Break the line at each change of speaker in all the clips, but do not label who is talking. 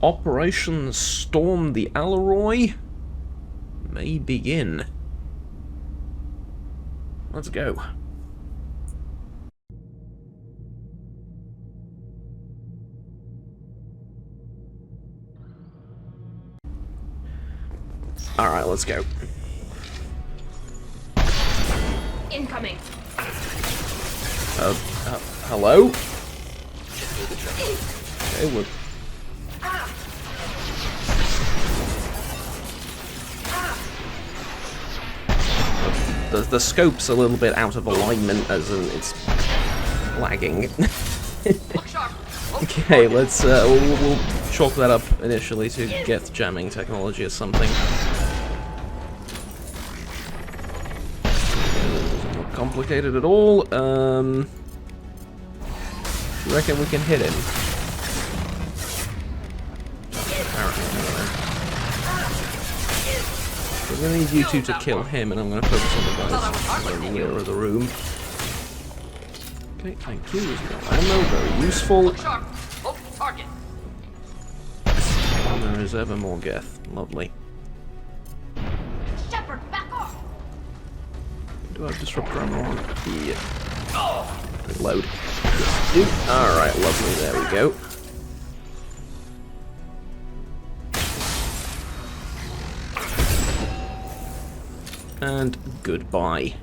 Operation Storm the Alarei may begin. Let's go. Alright, let's go.
Incoming.
Hello? Okay, we're... The scope's a little bit out of alignment, as in it's lagging. Okay, let's we'll chalk that up initially to get jamming technology or something. Not complicated at all. You reckon we can hit him? I'm going to need you two to kill him, and I'm going to focus on the guys in the rear of the room. Okay, thank you. There's no ammo, very useful. And there is ever more Geth. Lovely.
Shepard, back off!
Do I have disruptor ammo on? Yeah. Reload. Yes, do. Alright, lovely. There we go. And goodbye.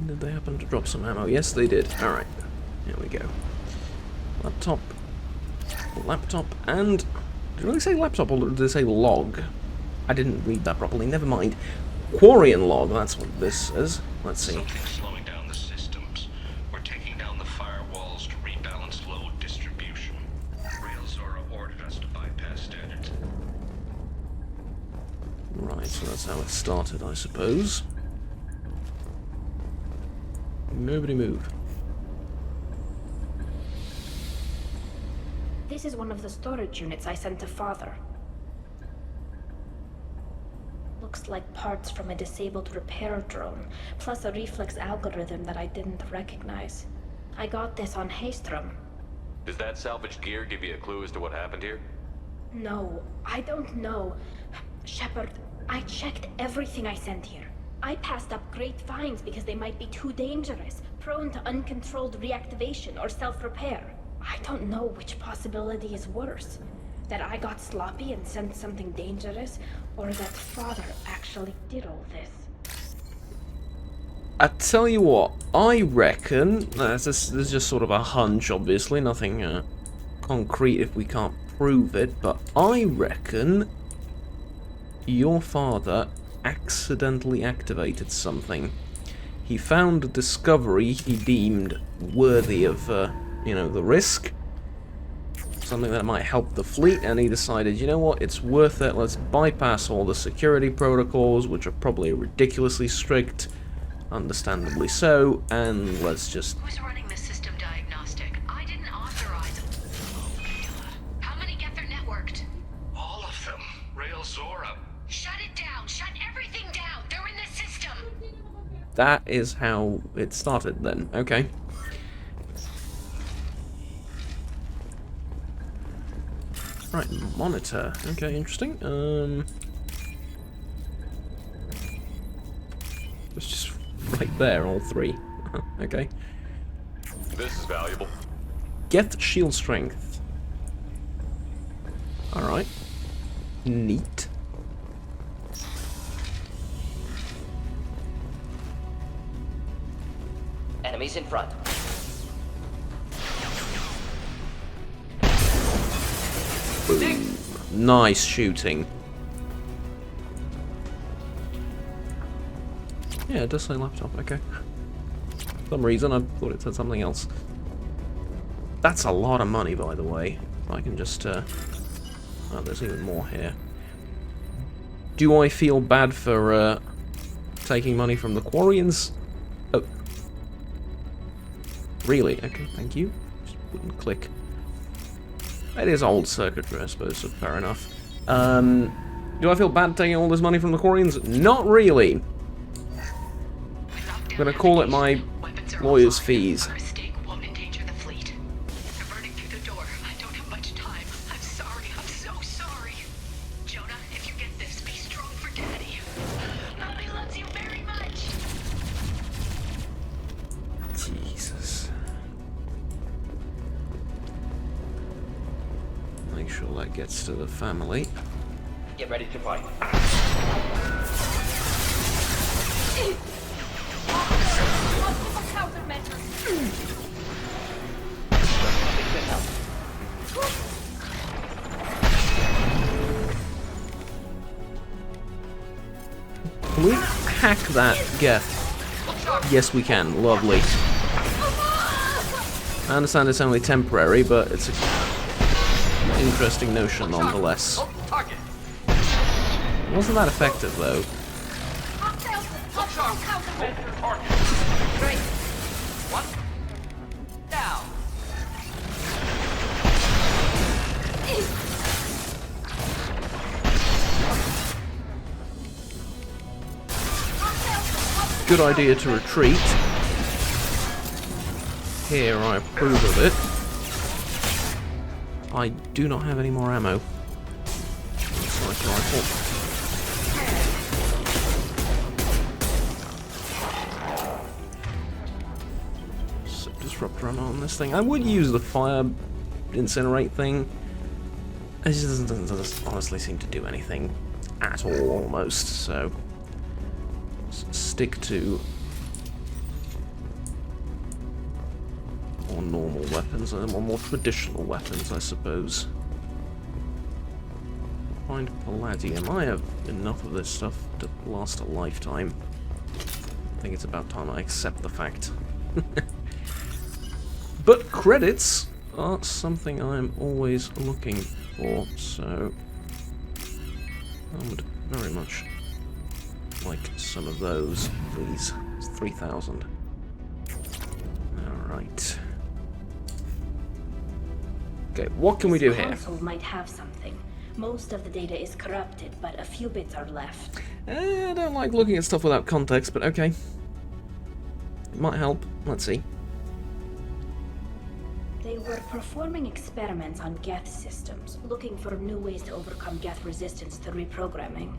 Did they happen to drop some ammo? Yes, they did. Alright. Here we go. Laptop. Laptop and... Did it really say laptop or did it say log? I didn't read that properly. Never mind. Quarian log. That's what this is. Let's see.
Something's slowing down the systems. We're taking down the firewalls to rebalance load distribution. Zora ordered us to bypass standards.
Right, so that's how it started, I suppose. Nobody move.
This is one of the storage units I sent to Father. Looks like parts from a disabled repair drone, plus a reflex algorithm that I didn't recognize. I got this on Haystrom.
Does that salvaged gear give you a clue as to what happened here?
No, I don't know. Shepard, I checked everything I sent here. I passed up great finds because they might be too dangerous, prone to uncontrolled reactivation or self-repair. I don't know which possibility is worse. That I got sloppy and sent something dangerous, or that Father actually did all this.
I tell you what, I reckon, this is just sort of a hunch, obviously, nothing concrete if we can't prove it, but I reckon your father accidentally activated something. He found a discovery he deemed worthy of, you know, the risk. Something that might help the fleet, and he decided, you know what, it's worth it, let's bypass all the security protocols, which are probably ridiculously strict, understandably so, and let's just...
Who's running the system diagnostic? I didn't authorize it. Oh, God. How many get their networked?
All of them. Zora.
Shut it down! Shut everything down! They're in the system!
That is how it started then, okay. Right, monitor. Okay, interesting. It's just right there, all three. Okay.
This is valuable.
Get shield strength. Alright. Neat.
Enemies in front.
Boom. Nice shooting. Yeah, it does say laptop, okay. For some reason I thought it said something else. That's a lot of money, by the way. I can just, oh, there's even more here. Do I feel bad for, taking money from the Quarians? Oh. Really? Okay, thank you. Just wouldn't click. It is old circuitry, I suppose, so fair enough. Do I feel bad taking all this money from the Quarians? Not really.
We locked
I'm gonna call it my
Weapons are
lawyer's
offline.
fees.
Our mistake won't endanger the fleet. They're burning through the door. I don't have much time. I'm sorry. I'm so sorry. Jonah, if you get this, be strong for Daddy. Mommy loves you very much.
Jesus. Make sure that gets to the family.
Get ready to fight.
Multiple countermeasures.
Can we hack that Geth? Yes, we can. Lovely. I understand it's only temporary, but it's an interesting notion nonetheless.
Target.
Wasn't that effective, though?
Multiple countermeasures.
Target. Great. One. Down.
Good idea to retreat. Here, I approve of it. I do not have any more ammo. Sniper rifle. So disruptor ammo on this thing. I would use the fire incinerate thing. It just doesn't honestly seem to do anything at all, almost. So stick to more normal weapons, or more traditional weapons, I suppose. Find palladium. I have enough of this stuff to last a lifetime. I think it's about time I accept the fact. But credits are something I'm always looking for, so I would very much like some of those, please. It's 3,000. Alright. Okay, what can we do here?
Console might have something. Most of the data is corrupted, but a few bits are left.
I don't like looking at stuff without context, but okay. It might help. Let's see.
They were performing experiments on Geth systems, looking for new ways to overcome Geth resistance to reprogramming.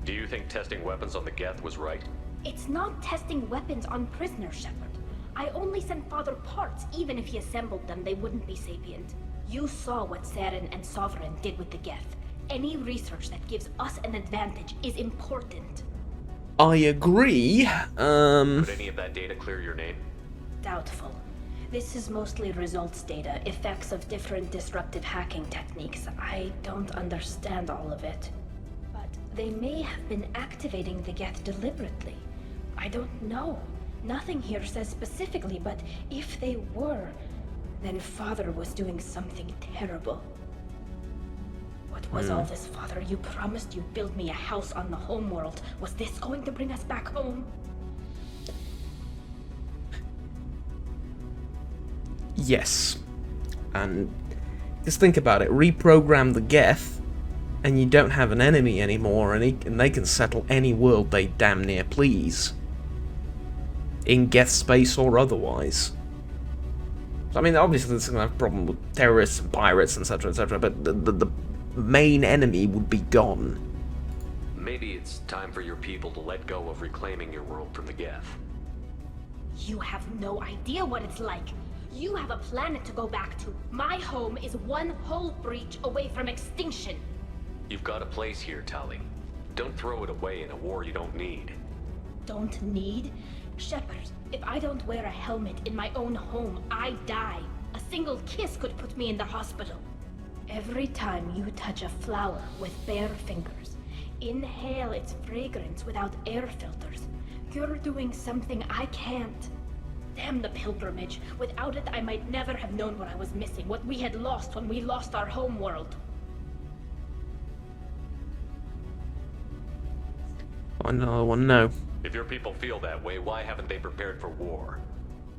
Do you think testing weapons on the Geth was right?
It's not testing weapons on prisoners, Shepard. I only sent Father parts. Even if he assembled them, they wouldn't be sapient. You saw what Saren and Sovereign did with the Geth. Any research that gives us an advantage is important.
I agree.
Would any of that data clear your name?
Doubtful. This is mostly results data, effects of different disruptive hacking techniques. I don't understand all of it. But they may have been activating the Geth deliberately. I don't know. Nothing here says specifically, but if they were, then Father was doing something terrible. What was all this, Father? You promised you'd build me a house on the homeworld. Was this going to bring us back home?
Yes. And just think about it. Reprogram the Geth, and you don't have an enemy anymore, and they can settle any world they damn near please. In Geth space or otherwise. I mean, obviously this is going to have a problem with terrorists and pirates, etc., but the main enemy would be gone.
Maybe it's time for your people to let go of reclaiming your world from the Geth.
You have no idea what it's like. You have a planet to go back to. My home is one hull breach away from extinction.
You've got a place here, Tali. Don't throw it away in a war you don't need.
Don't need? Shepard, if I don't wear a helmet in my own home, I die. A single kiss could put me in the hospital. Every time you touch a flower with bare fingers, inhale its fragrance without air filters, you're doing something I can't. Damn the pilgrimage. Without it, I might never have known what I was missing, what we had lost when we lost our home world.
Another one, no.
If your people feel that way, why haven't they prepared for war?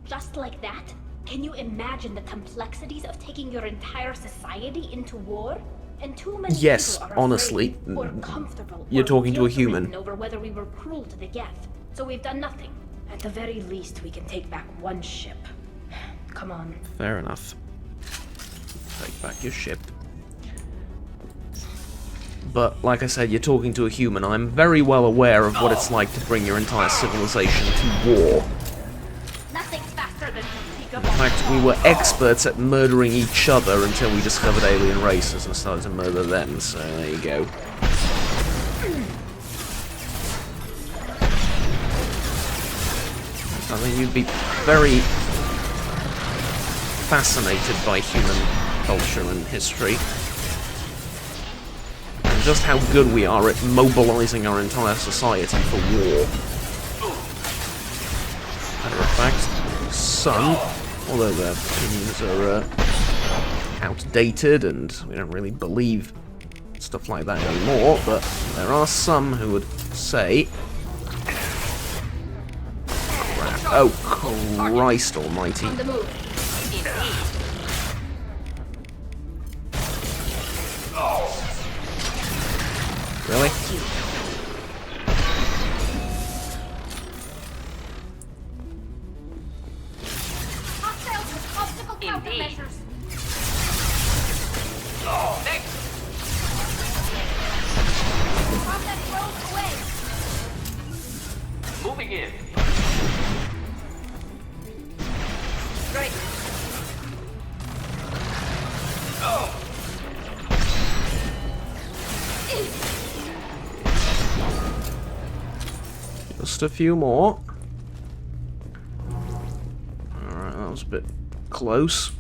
Just like that? Can you imagine the complexities of taking your entire society into war? And too many
Yes,
people are
honestly,
afraid or comfortable
you're
or
talking to a
guilt-ridden
human.
over whether we were cruel to the Geth. So we've done nothing. At the very least, we can take back one ship. Come on.
Fair enough. Take back your ship. But, like I said, you're talking to a human. I'm very well aware of what it's like to bring your entire civilization to war.
Nothing's faster than
In fact, we were experts at murdering each other until we discovered alien races and started to murder them, so there you go. I think you'd be very fascinated by human culture and history. And just how good we are at mobilizing our entire society for war. Matter of fact, some, although their opinions are outdated and we don't really believe stuff like that anymore, but there are some who would say... Oh, Christ almighty.
on the move.
Really?
Hostiles with obstacle countermeasures.
Thanks.
From that road away.
Moving in.
Great.
Just a few more. Alright, that was a bit close.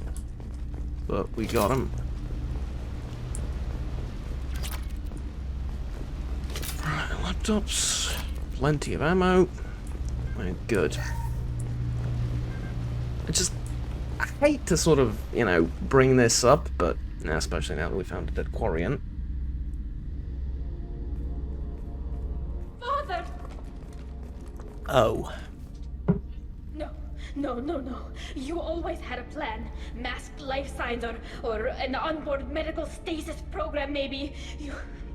But we got him. Alright, laptops. Plenty of ammo. We're good. I hate to sort of, you know, bring this up, but especially now that we found a dead Quarian.
Father!
Oh.
No. You always had a plan. Masked life signs or an onboard medical stasis program, maybe.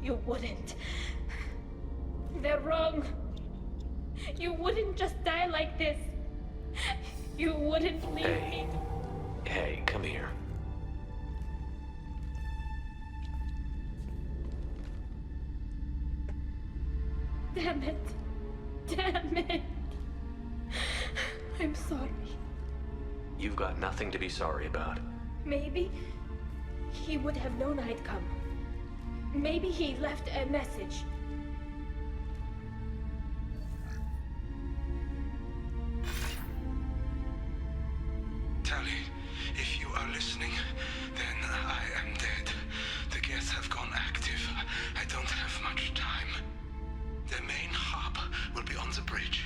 You wouldn't. They're wrong. You wouldn't just die like this. You wouldn't leave me.
Hey, come here.
Damn it. I'm sorry.
You've got nothing to be sorry about.
Maybe he would have known I'd come. Maybe he left a message.
Tally, if you are listening, then I am dead. The Geth have gone active. I don't have much time. The main hub will be on the bridge.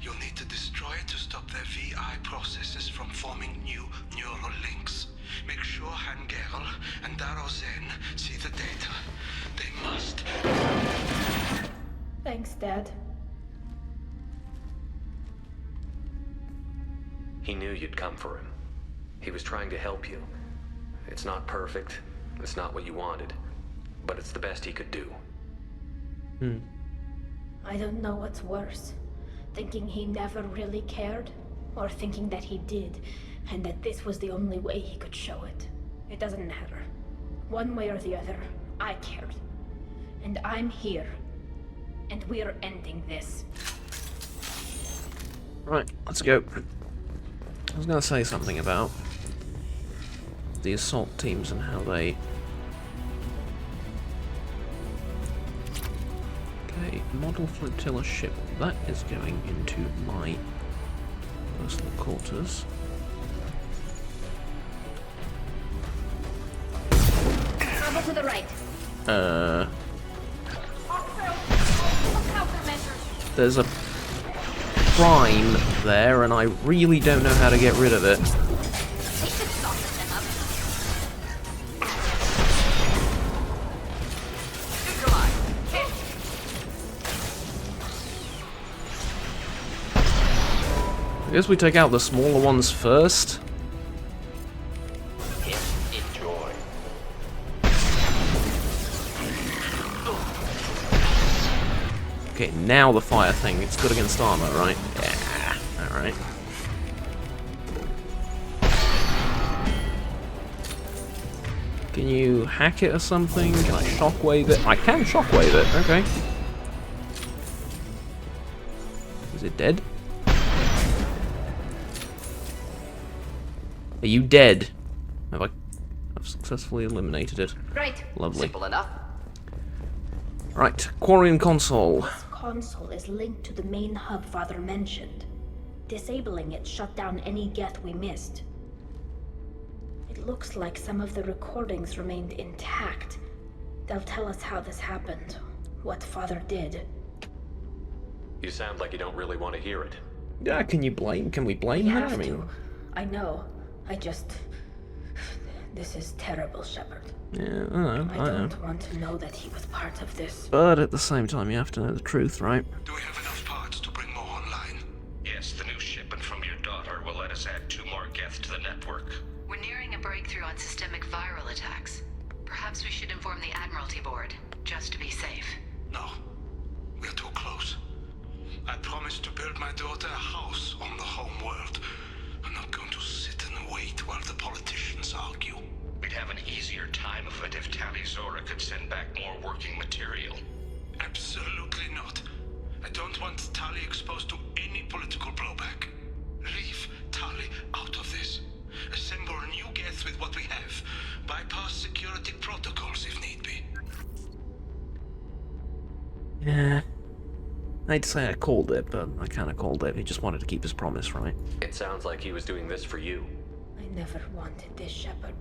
You'll need to destroy it to stop their VI processes from forming new neural links. Make sure Hangerl and Darozen see the data. They must.
Thanks, Dad.
He knew you'd come for him. He was trying to help you. It's not perfect. It's not what you wanted. But it's the best he could do.
I don't know what's worse. Thinking he never really cared, or thinking that he did, and that this was the only way he could show it. It doesn't matter. One way or the other, I cared. And I'm here. And we're ending this.
Right, let's go. I was going to say something about the assault teams and how they... Okay, model flotilla ship. That is going into my personal quarters.
Travel to the right.
There's a prime there, and I really don't know how to get rid of it. I guess we take out the smaller ones first.
Enjoy.
Okay, now the fire thing. It's good against armor, right? Yeah. Alright. Can you hack it or something? Can I shockwave it? I can shockwave it. Okay. Is it dead? Are you dead? I've successfully eliminated it.
Right.
Lovely.
Simple enough.
Right, Quarian console.
This console is linked to the main hub Father mentioned. Disabling it shut down any geth we missed. It looks like some of the recordings remained intact. They'll tell us how this happened, what Father did.
You sound like you don't really want to hear it.
Yeah, can we blame
We
her?
have
I mean,
to. I know. This is terrible, Shepard.
yeah, I know.
I don't want to know that he was part of this.
But at the same time, you have to know the truth, right?
Do we have enough parts to bring more online?
Yes, the new shipment from your daughter will let us add 2 more geth to the network.
We're nearing a breakthrough on systemic viral attacks. Perhaps we should inform the Admiralty Board, just to be safe.
No. We're too close. I promised to build my daughter a house on the home world. I'm not going to sit and wait while the politicians argue.
We'd have an easier time of it if Tali Zora could send back more working material.
Absolutely not. I don't want Tali exposed to any political blowback. Leave Tali out of this. Assemble new geth with what we have. Bypass security protocols if need be.
Yeah. I'd say I called it, but I kind of called it. He just wanted to keep his promise, right?
It sounds like he was doing this for you.
I never wanted this, Shepard.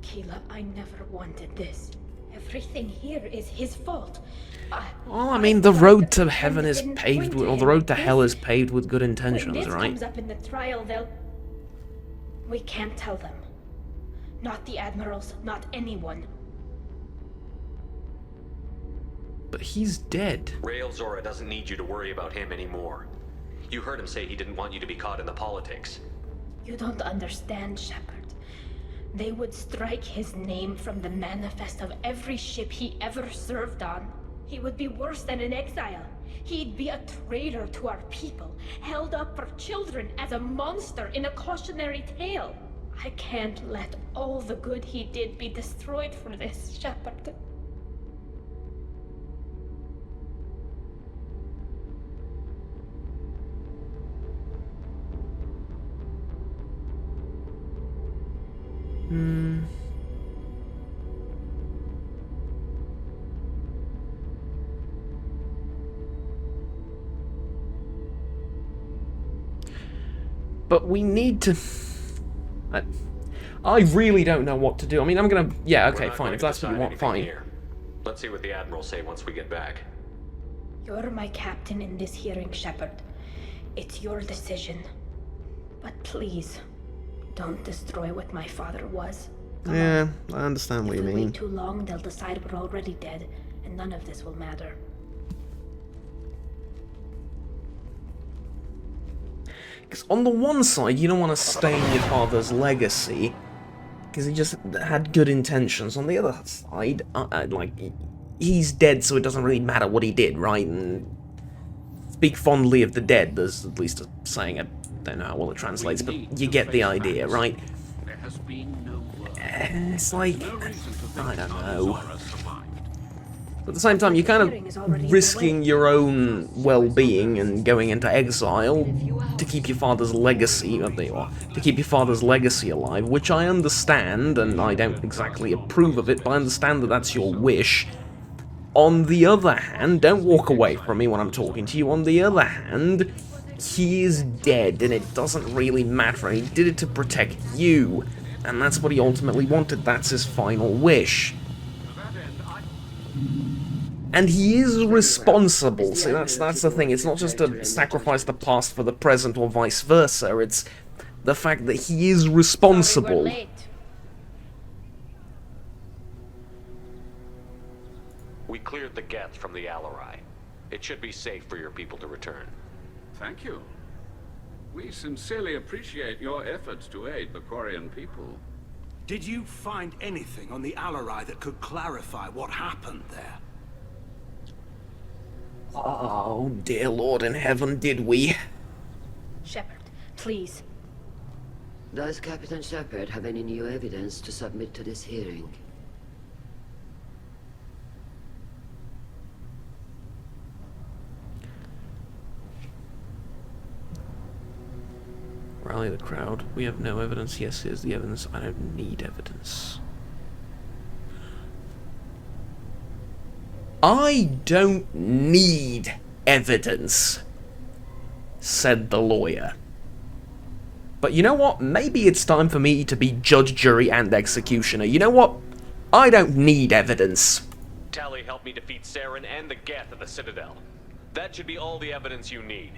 Keela, I never wanted this. Everything here is his fault.
Well, I mean, the road to heaven is paved with, or the road to hell is paved with good
When
intentions,
this
right?
comes up in the trial, we can't tell them. Not the admirals, not anyone.
But he's dead.
Rail Zora doesn't need you to worry about him anymore. You heard him say he didn't want you to be caught in the politics.
You don't understand, Shepard. They would strike his name from the manifest of every ship he ever served on. He would be worse than an exile. He'd be a traitor to our people, held up for children as a monster in a cautionary tale. I can't let all the good he did be destroyed for this, Shepard.
But we need to... I really don't know what to do. I mean, I'm gonna... Yeah, okay,
We're not
fine.
going
If
to
that's what you
decide
want,
anything
fine.
here. Let's see what the Admiral say once we get back.
You're my captain in this hearing, Shepard. It's your decision. But please, don't destroy what my father was. Come on.
Yeah, I understand what
If
you
we
mean.
wait too long, they'll decide we're already dead, and none of this will matter.
Because on the one side, you don't want to stain your father's legacy, because he just had good intentions. On the other side, like, he's dead, so it doesn't really matter what he did, right? And speak fondly of the dead, there's at least a saying, I don't know how well it translates, but you get the idea, right?
There has been no word.
It's like,
No reason to think
I don't
Tali
know.
Zora survived.
But at the same time, you're kind of risking your own well-being and going into exile to keep your father's legacy, to keep your father's legacy alive, which I understand, and I don't exactly approve of it, but I understand that that's your wish. On the other hand, don't walk away from me when I'm talking to you, on the other hand, he is dead, and it doesn't really matter, and he did it to protect you, and that's what he ultimately wanted, that's his final wish. And he is responsible, see, that's the thing, it's not just to sacrifice the past for the present or vice versa, it's the fact that he is responsible.
Sorry we're late.
We cleared the geth from the Alarei. It should be safe for your people to return.
Thank you. We sincerely appreciate your efforts to aid the Quarian people.
Did you find anything on the Alarei that could clarify what happened there?
Oh, dear Lord in heaven, did we?
Shepard, please.
Does Captain Shepard have any new evidence to submit to this hearing?
Rally the crowd. We have no evidence. Yes, here's the evidence. I don't need evidence. I don't need evidence, said the lawyer. But you know what? Maybe it's time for me to be judge, jury, and executioner. You know what? I don't need evidence.
Tali helped me defeat Saren and the Geth at the Citadel. That should be all the evidence you need.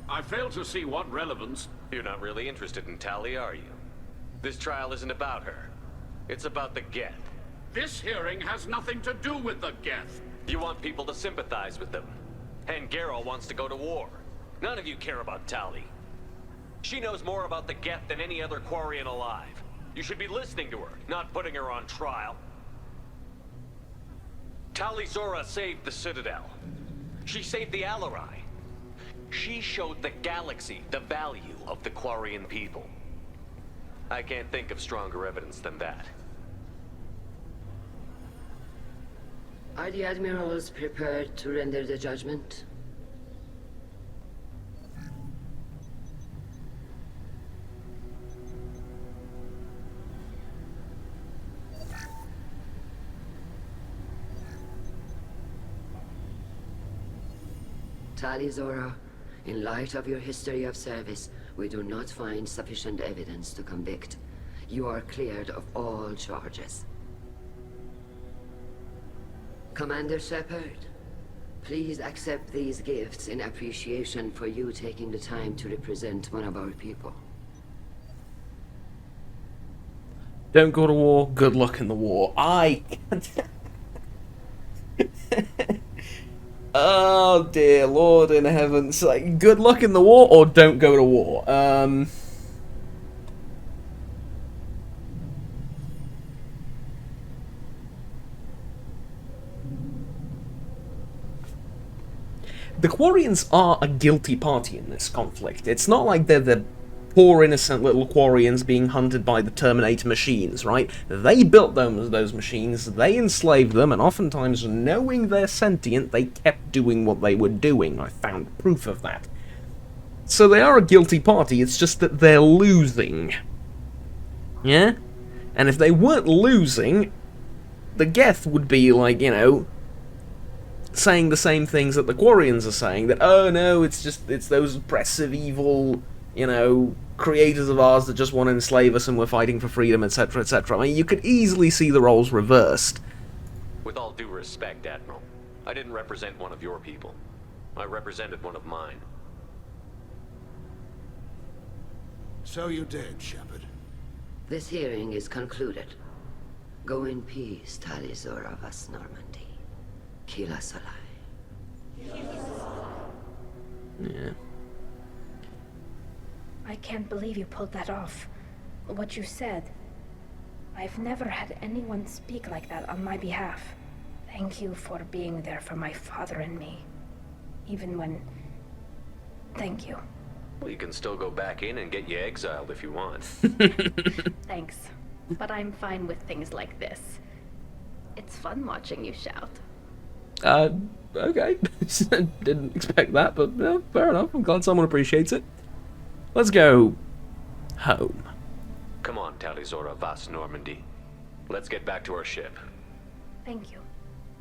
I fail to see what relevance.
You're not really interested in Tali, are you? This trial isn't about her. It's about the Geth.
This hearing has nothing to do with the Geth.
You want people to sympathize with them. And Geralt wants to go to war. None of you care about Tali. She knows more about the Geth than any other Quarian alive. You should be listening to her, not putting her on trial. Tali Zora saved the Citadel. She saved the Alarei. She showed the galaxy the value of the Quarian people. I can't think of stronger evidence than that.
Are the admirals prepared to render the judgment? Tali Zora, in light of your history of service, we do not find sufficient evidence to convict. You are cleared of all charges. Commander Shepard, please accept these gifts in appreciation for you taking the time to represent one of our people.
Don't go to war. Good luck in the war. I can't. Oh dear Lord in heaven. It's like, good luck in the war or don't go to war. The Quarians are a guilty party in this conflict. It's not like they're the poor innocent little Quarians being hunted by the Terminator machines, right? They built those machines, they enslaved them, and oftentimes, knowing they're sentient, they kept doing what they were doing. I found proof of that. So they are a guilty party, it's just that they're losing. Yeah? And if they weren't losing, the Geth would be like, you know, saying the same things that the Quarians are saying, that, oh no, it's those oppressive, evil, you know, creators of ours that just want to enslave us and we're fighting for freedom, etc., etc. I mean, you could easily see the roles reversed.
With all due respect, Admiral, I didn't represent one of your people. I represented one of mine.
So you did, Shepard.
This hearing is concluded. Go in peace, Tali Zora vas Normandy. Kila Solai.
Yeah.
I can't believe you pulled that off. What you said. I've never had anyone speak like that on my behalf. Thank you for being there for my father and me. Even when... Thank you.
Well, you can still go back in and get you exiled if you want.
Thanks. But I'm fine with things like this. It's fun watching you shout.
Okay. Didn't expect that, but yeah, fair enough. I'm glad someone appreciates it. Let's go home.
Come on, Tali Zora vas Normandy. Let's get back to our ship.
Thank you,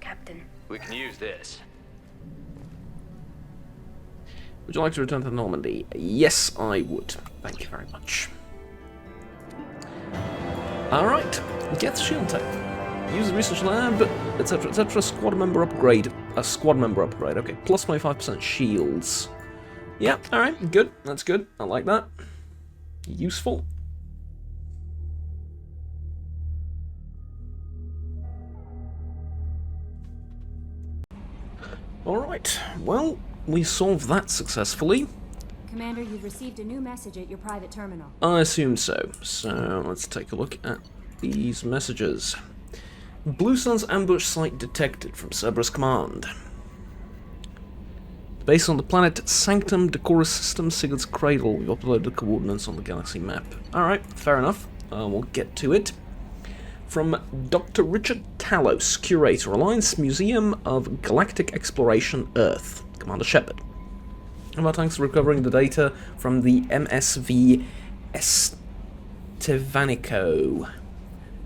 Captain.
We can use this.
Would you like to return to Normandy? Yes, I would. Thank you very much. Alright, Geth Shield Tech. Use the research lab, etc., etc. Squad member upgrade. A squad member upgrade, okay. Plus 25% shields. Yeah, alright, good. That's good. I like that. Useful. Alright, well, we solved that successfully.
Commander, you've received a new message at your private terminal.
I assume so. So, let's take a look at these messages. Blue Sun's ambush site detected from Cerberus Command. Based on the planet Sanctum Decorus System Sigurd's Cradle. We've uploaded the coordinates on the galaxy map. Alright, fair enough. We'll get to it. From Dr. Richard Talos, Curator, Alliance Museum of Galactic Exploration, Earth. Commander Shepard. Thanks for recovering the data from the MSV Estevanico.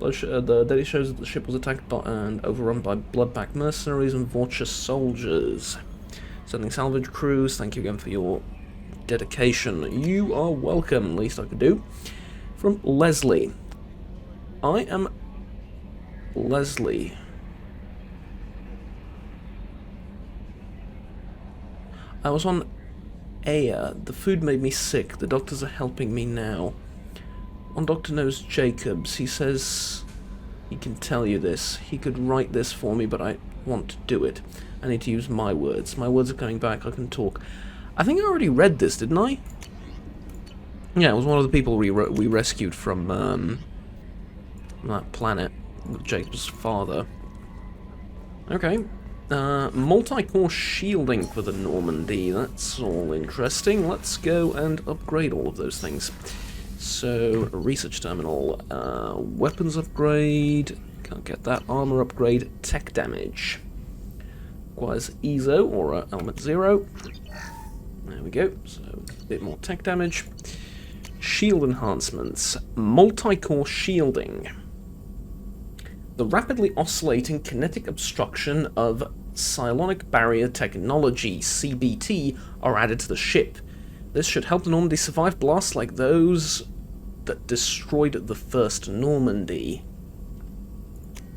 The data shows that the ship was attacked by and overrun by blood-packed mercenaries and Vorcha soldiers. Sending salvage crews, thank you again for your dedication. You are welcome, least I could do. From Leslie. I am Leslie. I was on Aya. The food made me sick. The doctors are helping me now. One doctor knows Jacobs. He says he can tell you this. He could write this for me, but I want to do it. I need to use my words. My words are coming back. I can talk. I think I already read this, didn't I? Yeah, it was one of the people we rescued from that planet with Jacob's father. Okay. Multi-core shielding for the Normandy. That's all interesting. Let's go and upgrade all of those things. So, research terminal. Weapons upgrade. Can't get that. Armor upgrade. Tech damage. Requires EZO or element 0. There we go. So, a bit more tech damage. Shield enhancements. Multi-core shielding. The rapidly oscillating kinetic obstruction of psionic barrier technology, CBT, are added to the ship. This should help the Normandy survive blasts like those that destroyed the first Normandy.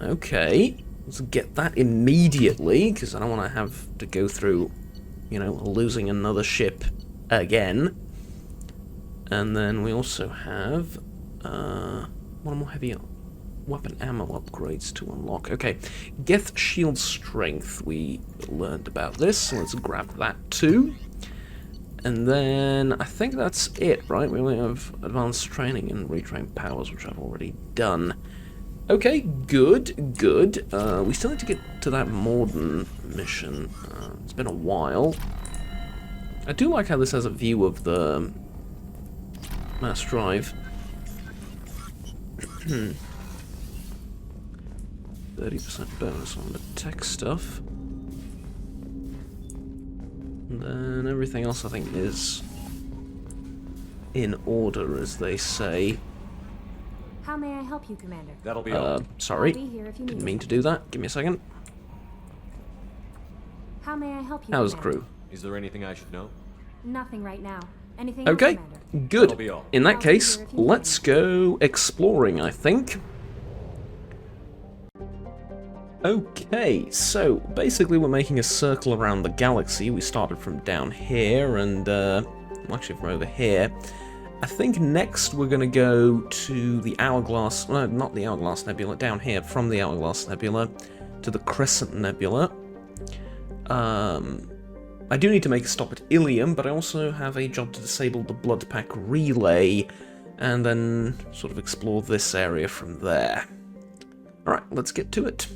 Okay, let's get that immediately, because I don't want to have to go through, you know, losing another ship again. And then we also have one more heavy weapon ammo upgrades to unlock. Okay, Geth Shield Strength. We learned about this, so let's grab that too. And then I think that's it, right? We only have advanced training and retrain powers, which I've already done. Okay, good, good. We still need to get to that Morden mission. It's been a while. I do like how this has a view of the mass drive. 30% bonus on the tech stuff. And then everything else I think is in order, as they say.
How may I help you, Commander?
That'll be all.
Sorry.
I'll be here if you
Didn't
need
mean
me.
to do that. Give me a second.
How may I help you,
How's the
Commander?
crew?
Is there anything I should know?
Nothing right now. Anything
Okay,
else, Commander?
good.
That'll be all.
In that
I'll be
case,
here if you need
let's go exploring, I think. Okay, so basically we're making a circle around the galaxy. We started from down here and, actually from over here. I think next we're going to go to the Hourglass, no, not the Hourglass Nebula, down here from the Hourglass Nebula to the Crescent Nebula. I do need to make a stop at Ilium, but I also have a job to disable the Blood Pack relay and then sort of explore this area from there. Alright, let's get to it.